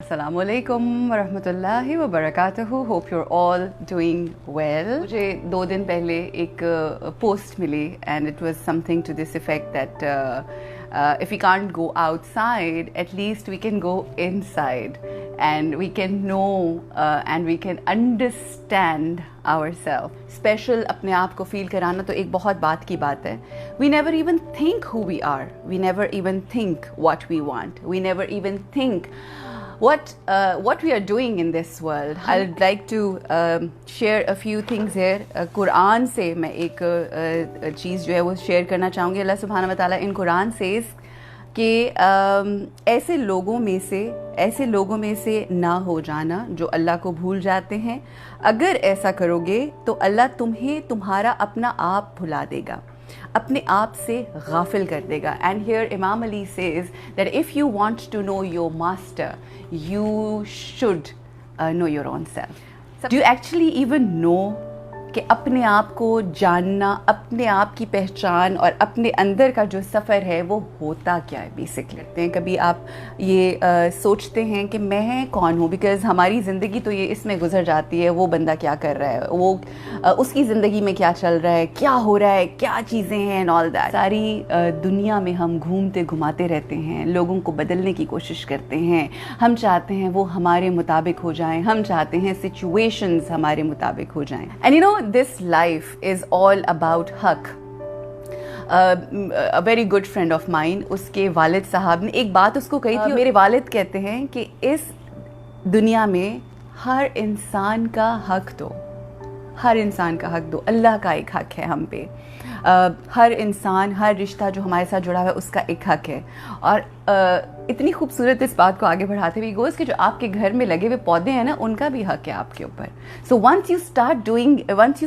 Assalamu alaikum wa rahmatullahi wa barakatuhu. Hope you're all doing well. مجھے 2 دن پہلے ایک post ملی and it was something to this effect that if we can't go outside, at least we can go inside and we can know and we can understand ourselves. Special اپنے آپ کو فیل کرانا تو ایک بہت بات کی بات ہے. We never even think who we are. We never even think what we want. We never even think what we are doing in this world. I'd like to share a few things here. قرآن سے میں ایک چیز جو ہے وہ share کرنا چاہوں گی. اللہ سبحانہ و تعالیٰ ان قرآن says کہ ایسے لوگوں میں سے نہ ہو جانا جو اللہ کو بھول جاتے ہیں. اگر ایسا کرو گے تو اللہ تمہیں تمہارا اپنا آپ بھلا دے گا, اپنے آپ سے غافل کر دے گا. And here Imam Ali says that if you want to know your master, you should know your own self. Do you actually even know کہ اپنے آپ کو جاننا, اپنے آپ کی پہچان اور اپنے اندر کا جو سفر ہے وہ ہوتا کیا ہے بیسکلی. کبھی آپ یہ سوچتے ہیں کہ میں کون ہوں, بیکاز ہماری زندگی تو یہ اس میں گزر جاتی ہے, وہ بندہ کیا کر رہا ہے, وہ اس کی زندگی میں کیا چل رہا ہے, کیا ہو رہا ہے, کیا چیزیں ہیں اینڈ آل دیٹ. ساری دنیا میں ہم گھومتے گھماتے رہتے ہیں, لوگوں کو بدلنے کی کوشش کرتے ہیں, ہم چاہتے ہیں وہ ہمارے مطابق ہو جائیں, ہم چاہتے ہیں سچویشنز ہمارے مطابق ہو جائیں. And you know this life is all about حق. A very good friend of mine, اس کے والد صاحب نے ایک بات اس کو کہی تھی. میرے والد کہتے ہیں کہ اس دنیا میں ہر انسان کا حق دو, ہر انسان کا حق دو. اللہ کا ایک حق ہے ہم پہ, ہر انسان, ہر رشتہ جو ہمارے ساتھ جڑا ہوا ہے اس کا ایک حق ہے. اور اتنی خوبصورت اس بات کو آگے بڑھاتے ہوئے گوز کہ جو آپ کے گھر میں لگے ہوئے پودے ہیں نا, ان کا بھی حق ہے آپ کے اوپر. سو once you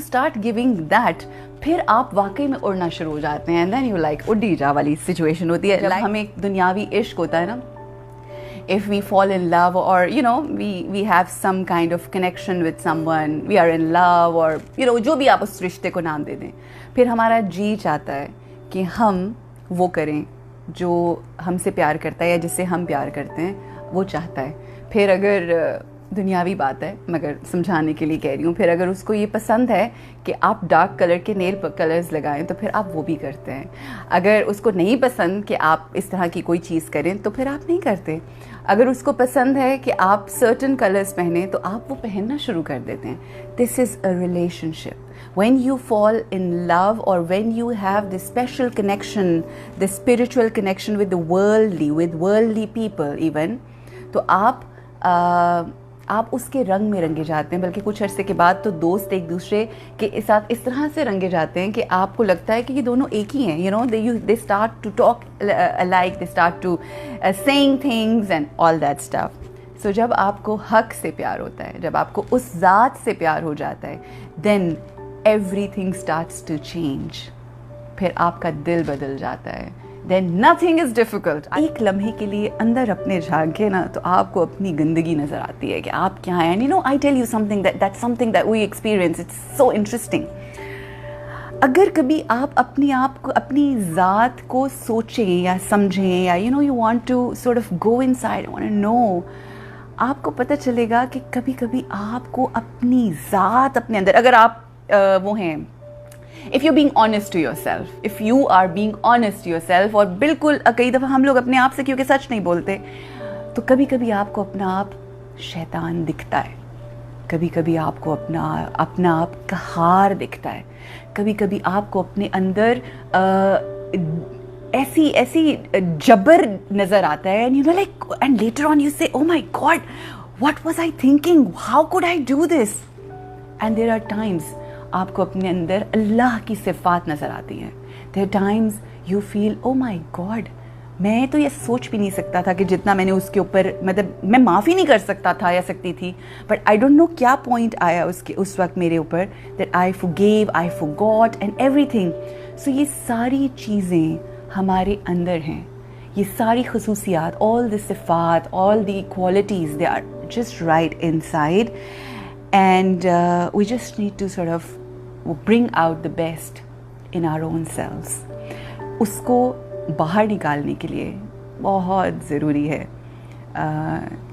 start giving that, پھر آپ واقعی میں اڑنا شروع ہو جاتے ہیں. and then you like اڈی جا والی سچویشن ہوتی ہے. جب ہمیں دنیاوی عشق ہوتا ہے نا, if we fall in love or you know we have some kind of connection with someone, we are in love or you know جو بھی آپ اس رشتے کو نام دے دیں, پھر ہمارا جی چاہتا ہے کہ ہم وہ کریں جو ہم سے پیار کرتا ہے یا جس سے ہم پیار کرتے ہیں, وہ چاہتا ہے. پھر اگر دنیاوی بات ہے مگر سمجھانے کے لیے کہہ رہی ہوں, پھر اگر اس کو یہ پسند ہے کہ آپ ڈارک کلر کے نیل کلرز لگائیں تو پھر آپ وہ بھی کرتے ہیں. اگر اس کو نہیں پسند کہ آپ اس طرح کی کوئی چیز کریں تو پھر آپ نہیں کرتے. اگر اس کو پسند ہے کہ آپ سرٹن کلرز پہنیں تو آپ وہ پہننا شروع کر دیتے ہیں. This is a relationship. When you fall in love or when you have this special connection, this spiritual connection with the worldly people even, تو آپ اس کے رنگ میں رنگے جاتے ہیں. بلکہ کچھ عرصے کے بعد تو دوست ایک دوسرے کے ساتھ اس طرح سے رنگے جاتے ہیں کہ آپ کو لگتا ہے کہ یہ دونوں ایک ہی ہیں. you know they start to talk alike, they start to saying things and all that stuff. So جب آپ کو حق سے پیار ہوتا ہے, جب آپ کو اس ذات سے پیار ہو جاتا ہے, then everything starts to change. پھر آپ کا دل بدل جاتا ہے. then nothing is difficult. ایک لمحے کے لیے اندر اپنے جھانکے نا تو آپ کو اپنی گندگی نظر آتی ہے کہ آپ کیا ہیں. you know I tell you something that's something that we experience. It's so interesting. اگر کبھی آپ اپنی آپ کو, اپنی ذات کو سوچیں یا سمجھیں یا you know you want to sort of go inside, you want to know, آپ کو پتہ چلے گا کہ کبھی کبھی آپ کو اپنی ذات اپنے اندر, اگر آپ وہ ہیں, if you're being honest to yourself, if you are being honest to yourself, اور بالکل کئی دفعہ ہم لوگ اپنے آپ سے کیونکہ سچ نہیں بولتے, تو کبھی کبھی آپ کو اپنا آپ شیطان دکھتا ہے, کبھی کبھی آپ کو اپنا آپ قہار دکھتا ہے, کبھی کبھی آپ کو اپنے اندر ایسی جبر نظر آتا ہے. and you know like and later on you say, oh my God, what was I thinking, how could I do this? and there are times آپ کو اپنے اندر اللہ کی صفات نظر آتی ہیں. there are times you feel, oh my God, میں تو یہ سوچ بھی نہیں سکتا تھا کہ جتنا میں نے اس کے اوپر, مطلب میں معافی نہیں کر سکتا تھا یا سکتی تھی, بٹ I don't know کیا پوائنٹ آیا اس وقت میرے اوپر that I forgave, I forgot and everything. so یہ ساری چیزیں ہمارے اندر ہیں, یہ ساری خصوصیات, all the صفات, all the qualities, they are just right inside. And we just need to sort of bring out the best in our own selves. اس کو باہر نکالنے کے لیے بہت ضروری ہے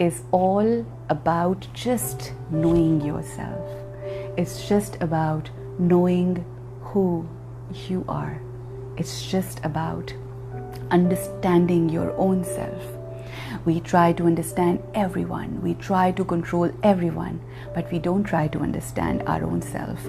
is all about just knowing yourself. It's just about knowing who you are. It's just about understanding your own self. We try to understand everyone. We try to control everyone. But we don't try to understand our own self.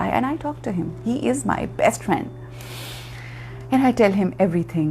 I talk to him. He is my best friend. And I tell him everything.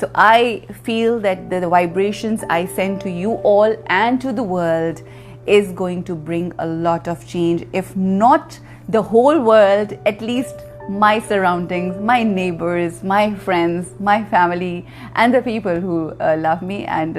So I feel that the vibrations I send to you all and to the world is going to bring a lot of change. If not the whole world, at least my surroundings, my neighbors, my friends, my family, and the people who love me. And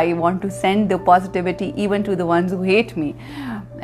I want to send the positivity even to the ones who hate me.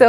So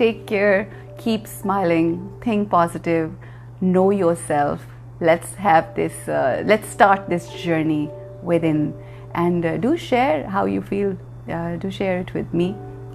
Take care, keep smiling, think positive, know yourself. Let's have this. Let's start this journey within, and do share how you feel. Do share it with me.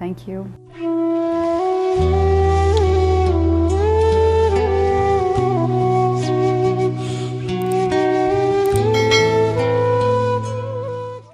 Thank you.